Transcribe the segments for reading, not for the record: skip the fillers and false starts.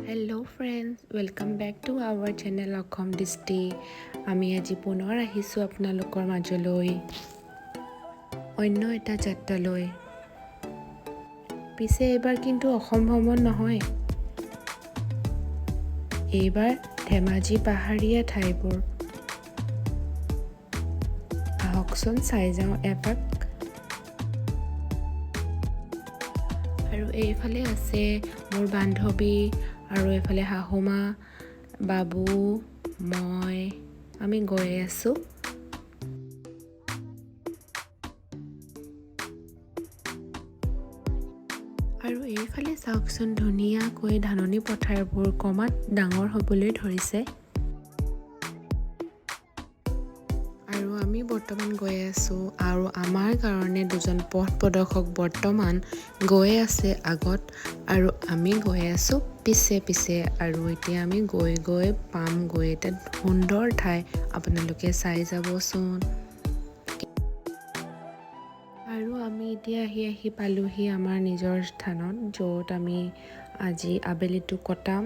Hello' friends, welcome back to our channel Asom Drishti. আমি আজি পুনৰ আহিছোঁ আপোনালোকৰ মাজলৈ অন্য এটা যাত্ৰালৈ। পিছে এইবাৰ কিন্তু অসম ভ্ৰমণ নহয়, এইবাৰ ধেমাজি পাহাৰীয়া ঠাইবোৰ। আহকচোন চাই যাওঁ এপাক। আৰু এইফালে আছে মোৰ বান্ধৱী, আৰু এইফালে শাহুমা, বাবু, মই, আমি গৈ আছোঁ। আৰু এইফালে চাওকচোন, ধুনীয়াকৈ ধাননি পথাৰবোৰ কমাত ডাঙৰ হ'বলৈ ধৰিছে। আৰু আমি বৰ্তমান গৈ আছোঁ, আৰু আমাৰ কাৰণে দুজন পথ প্ৰদৰ্শক বৰ্তমান গৈ আছে আগত, আৰু আমি গৈ আছোঁ পিছে পিছে। আৰু এতিয়া আমি গৈ পামগৈ এটা সুন্দৰ ঠাই, আপোনালোকে চাই যাবচোন। আৰু আমি এতিয়া আহি পালোহি আমাৰ নিজৰ স্থানত, য'ত আমি আজি আবেলিটো কটাম।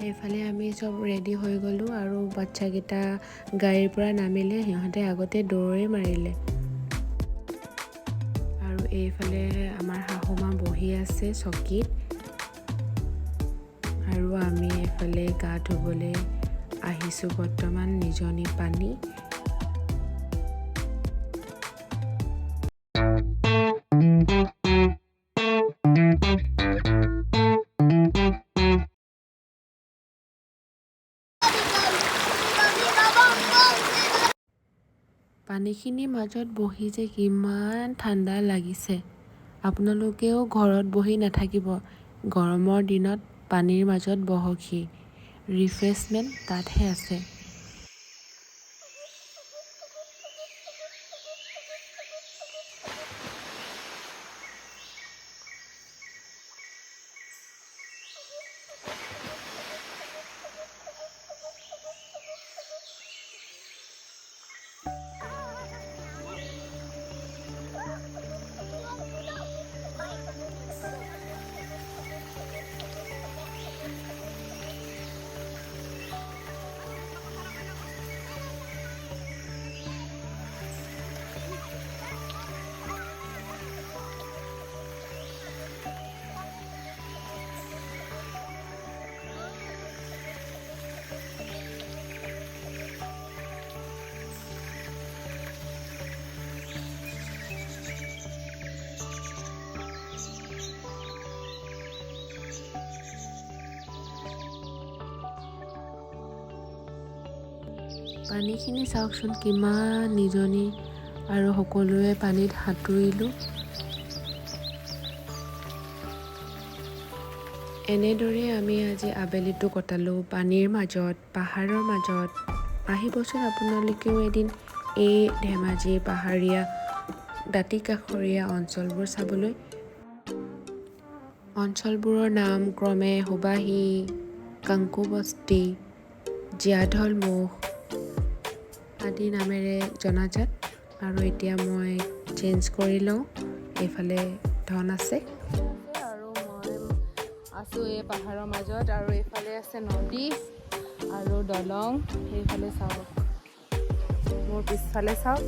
এইফালে আমি চব ৰেডি হৈ গ'লোঁ, আৰু বাচ্চাকেইটা গাড়ীৰ পৰা নামিলে, সিহঁতে আগতে দৌৰে মাৰিলে। আৰু এইফালে আমাৰ শাহুমা বহি আছে চকীত, আৰু আমি এইফালে গা ধুবলৈ আহিছোঁ বৰ্তমান নিজনি পানী। পানীখিনিৰ মাজত বহি যে কিমান ঠাণ্ডা লাগিছে। আপোনালোকেও ঘৰত বহি নাথাকিব, গৰমৰ দিনত পানীৰ মাজত বহকহি, ৰিফ্ৰেছমেণ্ট তাতহে আছে। পানীখিনি চাওকচোন কিমান নিজনি, আৰু সকলোৱে পানীত সাঁতুৰিলোঁ। এনেদৰে আমি আজি আবেলিটো কটালোঁ পানীৰ মাজত, পাহাৰৰ মাজত। আহিবচোন আপোনালোকেও এদিন এই ধেমাজি পাহাৰীয়া দাঁতিকাষৰীয়া অঞ্চলবোৰ চাবলৈ। অঞ্চলবোৰৰ নাম ক্ৰমে সুবাহি, কাংকুবস্তি, জীয়াঢলমুখ আদি নামেৰে জনাজাত। আৰু এতিয়া মই চেঞ্জ কৰি লওঁ, এইফালে ধন আছে। আৰু মই আছোঁ এই পাহাৰৰ মাজত, আৰু এইফালে আছে নদী আৰু দলং। সেইফালে চাওক, মোৰ পিছফালে চাওক।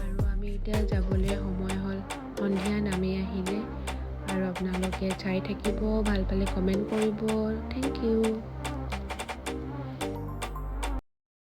আৰু আমি এতিয়া যাবলৈ সময় হ'ল, সন্ধিয়া নামি আহিলে। আৰু আপোনালোকে চাই থাকিব, ভাল পালে কমেণ্ট কৰিব। Thank U.